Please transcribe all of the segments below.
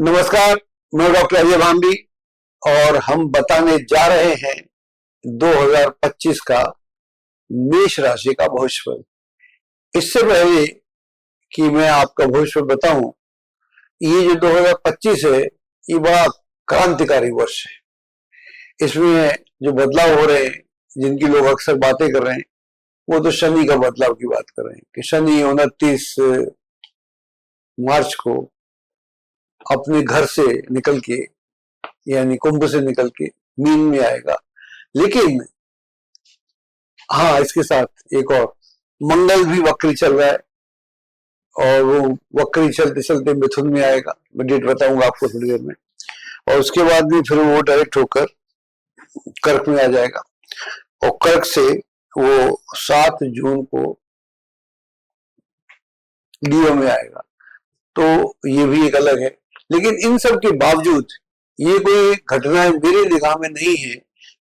नमस्कार। मैं डॉक्टर अजय भांबी और हम बताने जा रहे हैं 2025 का मेष राशि का भविष्य। इससे पहले कि मैं आपका भविष्य बताऊं, ये जो 2025 है ये बड़ा क्रांतिकारी वर्ष है। इसमें जो बदलाव हो रहे हैं, जिनकी लोग अक्सर बातें कर रहे हैं, वो तो शनि का बदलाव की बात कर रहे हैं कि शनि 29 मार्च को अपने घर से निकल के यानी कुंभ से निकल के मीन में आएगा। लेकिन हाँ, इसके साथ एक और मंगल भी वक्री चल रहा है और वो वक्री चलते चलते मिथुन में आएगा। मैं डेट बताऊंगा आपको थोड़ी देर में। और उसके बाद भी फिर वो डायरेक्ट होकर कर्क में आ जाएगा और कर्क से वो 7 जून को लियो में आएगा। तो ये भी एक अलग है। लेकिन इन सब के बावजूद ये कोई घटना मेरे निगाह में नहीं है।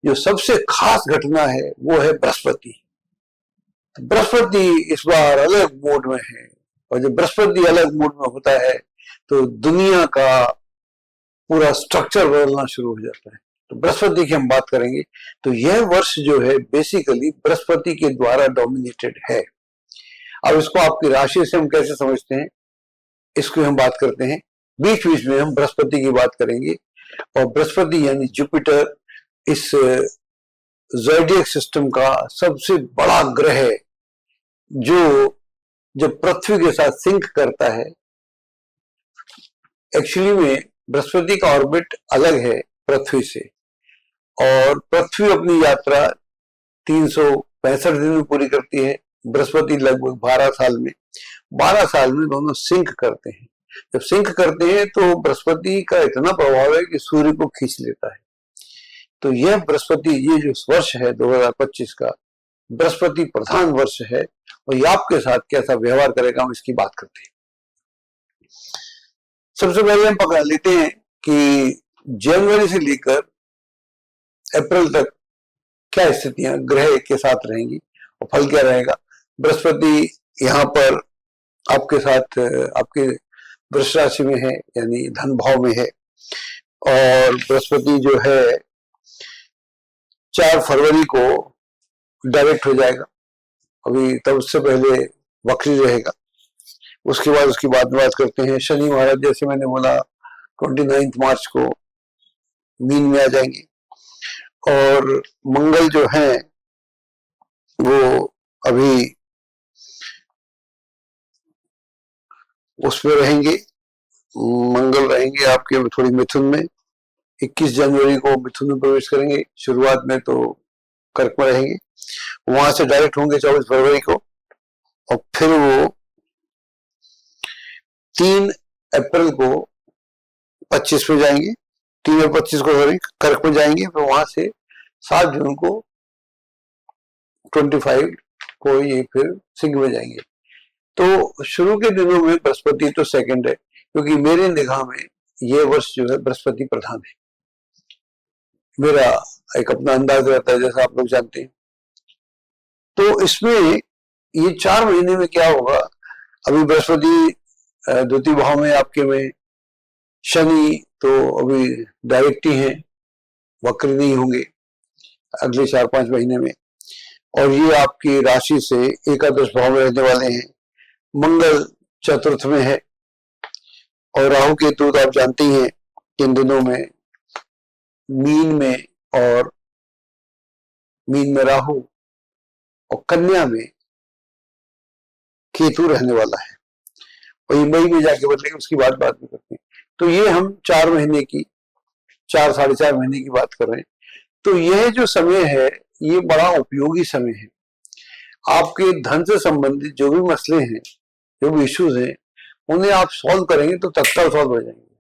जो सबसे खास घटना है वो है बृहस्पति। बृहस्पति इस बार अलग मोड में है और जब बृहस्पति अलग मोड में होता है तो दुनिया का पूरा स्ट्रक्चर बदलना शुरू हो जाता है। तो बृहस्पति की हम बात करेंगे। तो यह वर्ष जो है बेसिकली बृहस्पति के द्वारा डोमिनेटेड है। अब इसको आपकी राशि से हम कैसे समझते हैं, इसको हम बात करते हैं। बीच बीच में हम बृहस्पति की बात करेंगे। और बृहस्पति यानी जुपिटर इस ज़ोडिएक सिस्टम का सबसे बड़ा ग्रह है जो जब पृथ्वी के साथ सिंक करता है। एक्चुअली में बृहस्पति का ऑर्बिट अलग है पृथ्वी से और पृथ्वी अपनी यात्रा 365 दिन में पूरी करती है। बृहस्पति लगभग 12 साल में दोनों सिंक करते हैं। जब सिंक करते हैं तो बृहस्पति का इतना प्रभाव है कि सूर्य को खींच लेता है। तो यह बृहस्पति, ये जो वर्ष है 2025 का बृहस्पति प्रधान वर्ष है और ये आपके साथ कैसा व्यवहार करेगा हम इसकी बात करते हैं। सबसे पहले हम पकड़ लेते हैं कि जनवरी से लेकर अप्रैल तक क्या स्थितियां ग्रह के साथ रहेंगी और फल क्या रहेगा। बृहस्पति यहाँ पर आपके साथ आपके वृष राशि में है यानी धन भाव में है और बृहस्पति जो है 4 फरवरी को डायरेक्ट हो जाएगा। अभी तब उससे पहले वक्री रहेगा। उसके बाद उसकी बात करते हैं। शनि महाराज जैसे मैंने बोला 29 मार्च को मीन में आ जाएंगे और मंगल जो है वो अभी उसमें रहेंगे। मंगल रहेंगे आपके थोड़ी मिथुन में। 21 जनवरी को मिथुन में प्रवेश करेंगे। शुरुआत में तो कर्क में रहेंगे, वहां से डायरेक्ट होंगे 24 फरवरी को और फिर वो 3 अप्रैल को 25 में जाएंगे। 3 और 25 को सॉरी कर्क में जाएंगे। फिर वहां से 7 जून को 25 को ये फिर सिंह में जाएंगे। तो शुरू के दिनों में बृहस्पति तो सेकंड है क्योंकि मेरे निगाह में ये वर्ष जो है बृहस्पति प्रधान है। मेरा एक अपना अंदाज रहता है जैसा आप लोग जानते हैं। तो इसमें ये 4 महीने में क्या होगा। अभी बृहस्पति द्वितीय भाव में आपके में, शनि तो अभी डायरेक्ट ही है, वक्र नहीं होंगे अगले 4-5 महीने में। और ये आपकी राशि से एकादश भाव में रहने वाले हैं। मंगल चतुर्थ में है और राहु केतु तो आप जानते ही हैं इन दिनों में मीन में और मीन में राहु और कन्या में केतु रहने वाला है और ये मई में जाके बदलेंगे, उसकी बात में करते हैं। तो ये हम 4 महीने की 4-4.5 महीने की बात कर रहे हैं। तो यह जो समय है ये बड़ा उपयोगी समय है। आपके धन से संबंधित जो भी मसले हैं, जो भी इश्यूज हैं, उन्हें आप सॉल्व करेंगे तो तत्काल सॉल्व हो जाएंगे।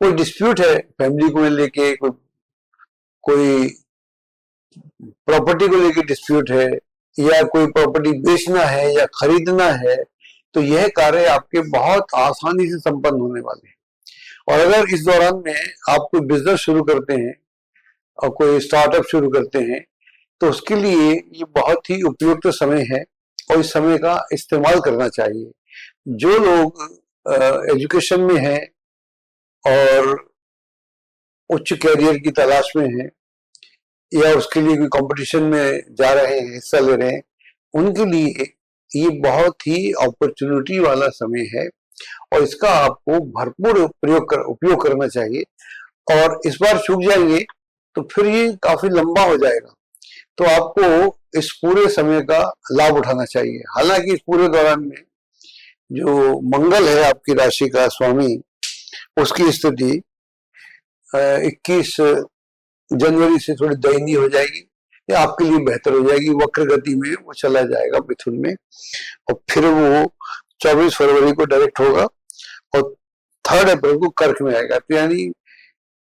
कोई डिस्प्यूट है फैमिली को लेके, कोई प्रॉपर्टी को लेके डिस्प्यूट है या कोई प्रॉपर्टी बेचना है या खरीदना है, तो यह कार्य आपके बहुत आसानी से संपन्न होने वाले हैं। और अगर इस दौरान में आप कोई बिजनेस शुरू करते हैं और कोई स्टार्टअप शुरू करते हैं तो उसके लिए ये बहुत ही उपयुक्त समय है और इस समय का इस्तेमाल करना चाहिए। जो लोग एजुकेशन में हैं और उच्च कैरियर की तलाश में हैं या उसके लिए कोई कंपटीशन में जा रहे हैं, हिस्सा ले रहे हैं, उनके लिए ये बहुत ही अपॉर्चुनिटी वाला समय है और इसका आपको भरपूर उपयोग करना चाहिए। और इस बार चूक जाएंगे तो फिर ये काफी लंबा हो जाएगा, तो आपको इस पूरे समय का लाभ उठाना चाहिए। हालांकि इस पूरे दौरान में जो मंगल है आपकी राशि का स्वामी, उसकी स्थिति 21 जनवरी से थोड़ी दयनीय हो जाएगी या आपके लिए बेहतर हो जाएगी। वक्र गति में वो चला जाएगा मिथुन में और फिर वो 24 फरवरी को डायरेक्ट होगा और 3 अप्रैल को कर्क में आएगा। तो यानी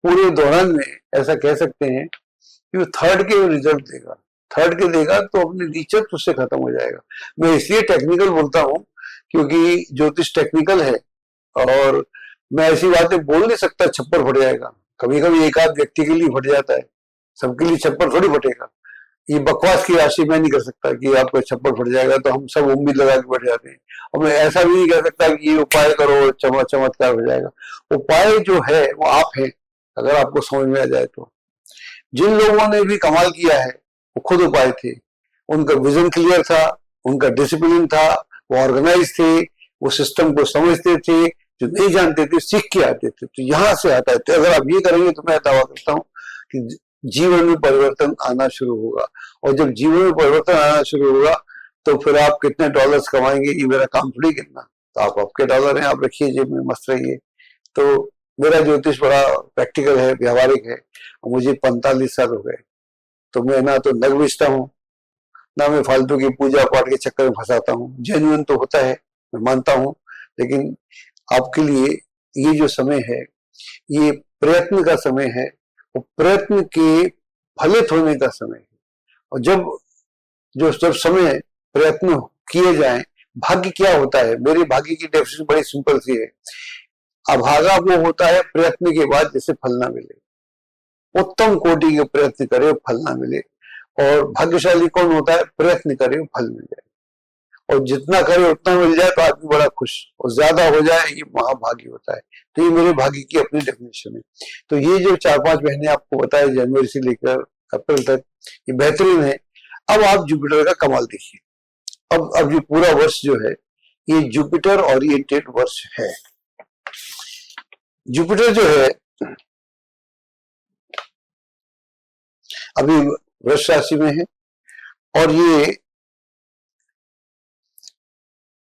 पूरे दौरान में ऐसा कह सकते हैं कि वो 3rd के रिजल्ट देगा, 3rd के देगा तो अपने नीचत्व उससे खत्म हो जाएगा। मैं इसलिए टेक्निकल बोलता हूँ क्योंकि ज्योतिष टेक्निकल है और मैं ऐसी बातें बोल नहीं सकता छप्पर फट जाएगा। कभी कभी एक आध व्यक्ति के लिए फट जाता है, सबके लिए छप्पर थोड़ी फटेगा। ये बकवास की राशि मैं नहीं कर सकता कि आपका छप्पर फट जाएगा, तो हम सब उम्मीद लगा के बैठ जाते हैं। और मैं ऐसा भी नहीं कह सकता कि ये उपाय करो चमत्कार हो जाएगा। उपाय जो है वो आप है, अगर आपको समझ में आ जाए तो। जिन लोगों ने भी कमाल किया है वो खुद उपाय थे, उनका विजन क्लियर था, उनका डिसिप्लिन था, वो ऑर्गेनाइज थे, वो सिस्टम को समझते थे, जो नहीं जानते थे सीख के आते थे। तो यहाँ से आता है। तो अगर आप ये करेंगे तो मैं दावा करता हूँ कि जीवन में परिवर्तन आना शुरू होगा। और जब जीवन में परिवर्तन आना शुरू होगा तो फिर आप कितने डॉलर्स कमाएंगे ये मेरा काम थोड़ी करना। तो आप आपके डॉलर हैं, आप रखिए जेब में, मस्त रहिए। तो मेरा ज्योतिष बड़ा प्रैक्टिकल है, व्यवहारिक है। मुझे 45 साल हो गए, तो मैं ना तो नग बेचता हूँ, ना मैं फालतू की पूजा पाठ के चक्कर में फंसाता हूँ। जेन्युइन तो होता है, मैं मानता हूँ, लेकिन आपके लिए ये जो समय है ये प्रयत्न का समय है, वो प्रयत्न के फलित होने का समय है। और जब समय प्रयत्न किए जाएं, भाग्य क्या होता है, मेरे भाग्य की डेफिनेशन बड़ी सिंपल सी है। अभागा वो होता है प्रयत्न के बाद जिसे फल ना मिले। उत्तम कोटि के प्रयत्न करे फल ना मिले, और भाग्यशाली कौन होता है, प्रयत्न करे फल मिल जाए। और जितना करे उतना मिल जाए तो आदमी बड़ा खुश, और ज्यादा हो जाए ये महाभाग्य होता है। तो ये मेरे भाग्य की अपनी डेफिनेशन है। तो ये जो 4-5 महीने आपको बताया जनवरी से लेकर अप्रैल तक, ये बेहतरीन है। अब आप जुपिटर का कमाल देखिए। अब ये पूरा वर्ष जो है ये जुपिटर ओरिएंटेड वर्ष है। जुपिटर जो है अभी वृष राशि में है और ये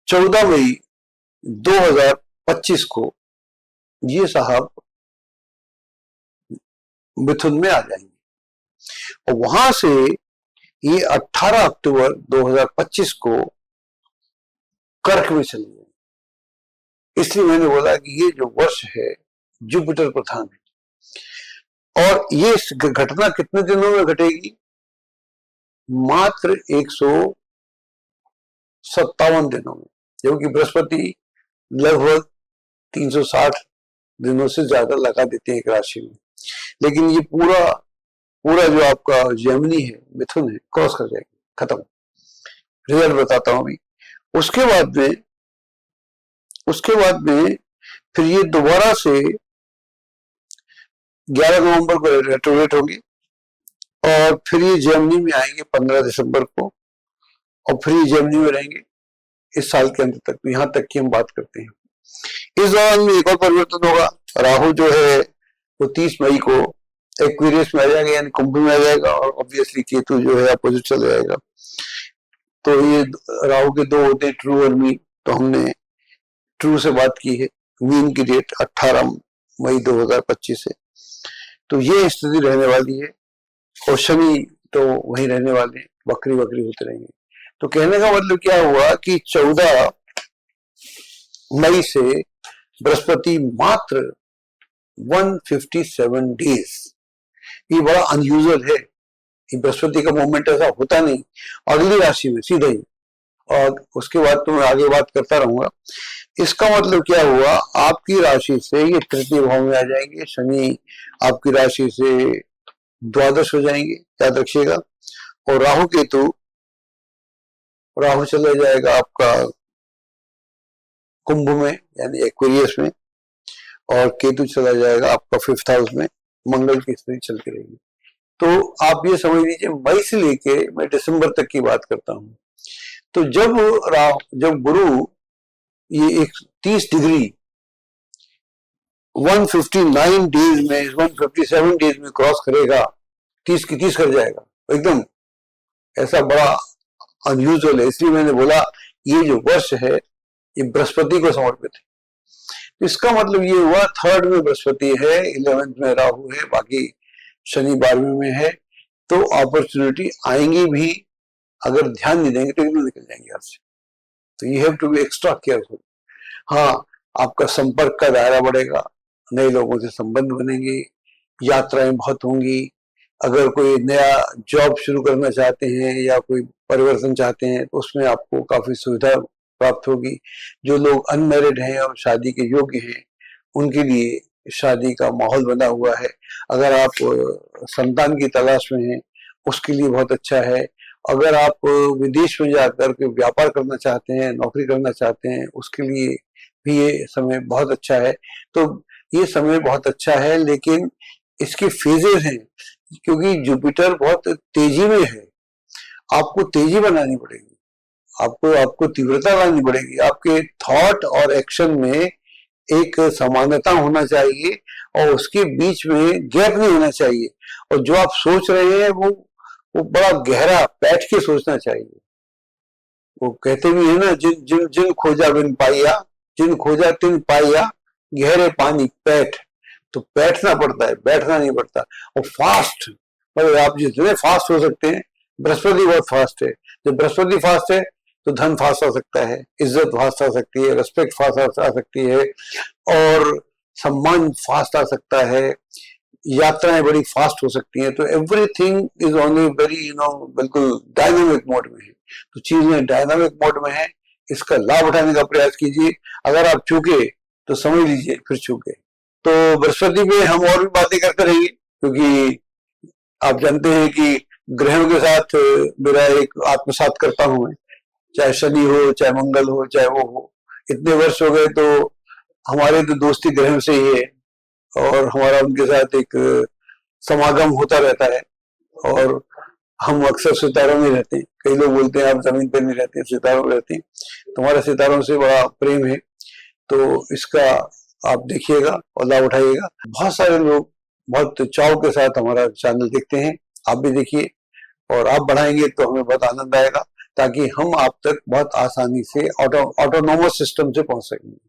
14 मई 2025 को ये साहब मिथुन में आ जाएंगे और वहां से ये 18 अक्टूबर 2025 को कर्क में चले जाएंगे। इसलिए मैंने बोला कि ये जो वर्ष है जुपिटर प्रधान है। और ये घटना कितने दिनों में घटेगी, मात्र 157 दिनों में, क्योंकि बृहस्पति लगभग 360 दिनों से ज्यादा लगा देते हैं एक राशि में। लेकिन ये पूरा जो आपका जेमिनी है, मिथुन है, क्रॉस कर जाएगी, खत्म। रिजल्ट बताता हूं अभी। उसके बाद में फिर ये दोबारा से 11 नवंबर को रेट्रोग्रेड होंगे और फिर ये जेमिनी में आएंगे 15 दिसंबर को और फिर ये जेमिनी में रहेंगे इस साल के अंत तक। तो यहां तक की हम बात करते हैं। इस दौरान में एक और परिवर्तन होगा। राहु जो है वो 30 मई को एक्वेरियस में आ जाएगा, यानी कुंभ में आ जाएगा, और ऑब्वियसली केतु जो है अपोजिट चला जाएगा। तो ये राहु के 2 होते हैं, ट्रू और मीन। तो हमने ट्रू से बात की है, मीन की डेट 18 मई 2025 है। तो ये स्थिति रहने वाली है और शनि तो वहीं रहने वाले, बकरी होते रहेंगे। तो कहने का मतलब क्या हुआ कि 14 मई से बृहस्पति मात्र 157 डेज, ये बड़ा अनयूजुअल है। बृहस्पति का मूवमेंट ऐसा होता नहीं अगली राशि में सीधा ही, और उसके बाद तो मैं आगे बात करता रहूंगा। इसका मतलब क्या हुआ, आपकी राशि से ये तृतीय भाव में आ जाएंगे, शनि आपकी राशि से द्वादश हो जाएंगे, याद रखिएगा। और राहु चला जाएगा आपका कुंभ में, यानी एक्वेरियस में, और केतु चला जाएगा आपका 5th हाउस में, मंगल की स्थिति चलती रहेगी। तो आप ये समझ लीजिए मई से लेके मैं दिसंबर तक की बात करता हूँ। तो जब गुरु ये 30 डिग्री 159 डेज में 157 डेज में क्रॉस करेगा, 30 की 30 कर जाएगा, एकदम ऐसा बड़ा अनयूजुअल है। इसलिए मैंने बोला ये जो वर्ष है ये बृहस्पति को समर्पित है। इसका मतलब ये हुआ 3rd में बृहस्पति है, 11th में राहु है, बाकी शनि 12वें में है। तो अपॉर्चुनिटी आएंगी भी, अगर ध्यान नहीं देंगे तो एकदम निकल जाएंगे आपसे। तो you have to be extra careful. हाँ, आपका संपर्क का दायरा बढ़ेगा, नए लोगों से संबंध बनेंगे, यात्राएं बहुत होंगी। अगर कोई नया जॉब शुरू करना चाहते हैं या कोई परिवर्तन चाहते हैं तो उसमें आपको काफी सुविधा प्राप्त होगी। जो लोग अनमैरिड हैं और शादी के योग्य हैं उनके लिए शादी का माहौल बना हुआ है। अगर आप संतान की तलाश में हैं उसके लिए बहुत अच्छा है। अगर आप विदेश में जाकर के व्यापार करना चाहते हैं, नौकरी करना चाहते हैं, उसके लिए भी ये समय बहुत अच्छा है। तो ये समय बहुत अच्छा है, लेकिन इसके फेजेस हैं, क्योंकि जुपिटर बहुत तेजी में है। आपको तेजी बनानी पड़ेगी, आपको तीव्रता लानी पड़ेगी। आपके थॉट और एक्शन में एक समानता होना चाहिए और उसके बीच में गैप नहीं होना चाहिए। और जो आप सोच रहे हैं वो बड़ा गहरा बैठ के सोचना चाहिए। वो कहते भी है ना, जिन जिन जिन खोजा बिन पाइया, जिन खोजा तिन पाइया, गहरे पानी पैठ। तो बैठना पड़ता है, बैठना नहीं पड़ता। और फास्ट, मतलब आप जितने फास्ट हो सकते हैं, बृहस्पति बहुत फास्ट है। जब बृहस्पति फास्ट है तो धन फास्ट आ सकता है, इज्जत फास्ट आ सकती है, रेस्पेक्ट फास्ट आ सकती है, और सम्मान फास्ट आ सकता है, यात्राएं बड़ी फास्ट हो सकती हैं। तो everything is on a very बिल्कुल डायनामिक मोड में है। तो चीजें डायनामिक मोड में है, इसका लाभ उठाने का प्रयास कीजिए। अगर आप चूके तो समझ लीजिए फिर चूके। तो बृहस्पति पे हम और भी बातें करते रहेंगे, क्योंकि आप जानते हैं कि ग्रहों के साथ मेरा एक आत्मसात करता हूं मैं, चाहे शनि हो, चाहे मंगल हो, चाहे वो हो। इतने वर्ष हो गए तो हमारे तो दोस्ती ग्रहों से ही है, और हमारा उनके साथ एक समागम होता रहता है। और हम अक्सर सितारों में रहते हैं। कई लोग बोलते हैं आप जमीन पर नहीं रहते, सितारों में रहते हैं। तुम्हारा सितारों से बड़ा प्रेम है, तो इसका आप देखिएगा और लाभ उठाइएगा। बहुत सारे लोग बहुत चाव के साथ हमारा चैनल देखते हैं, आप भी देखिए, और आप बढ़ाएंगे तो हमें बहुत आनंद आएगा, ताकि हम आप तक बहुत आसानी से ऑटोनोमस सिस्टम से पहुंच सकेंगे।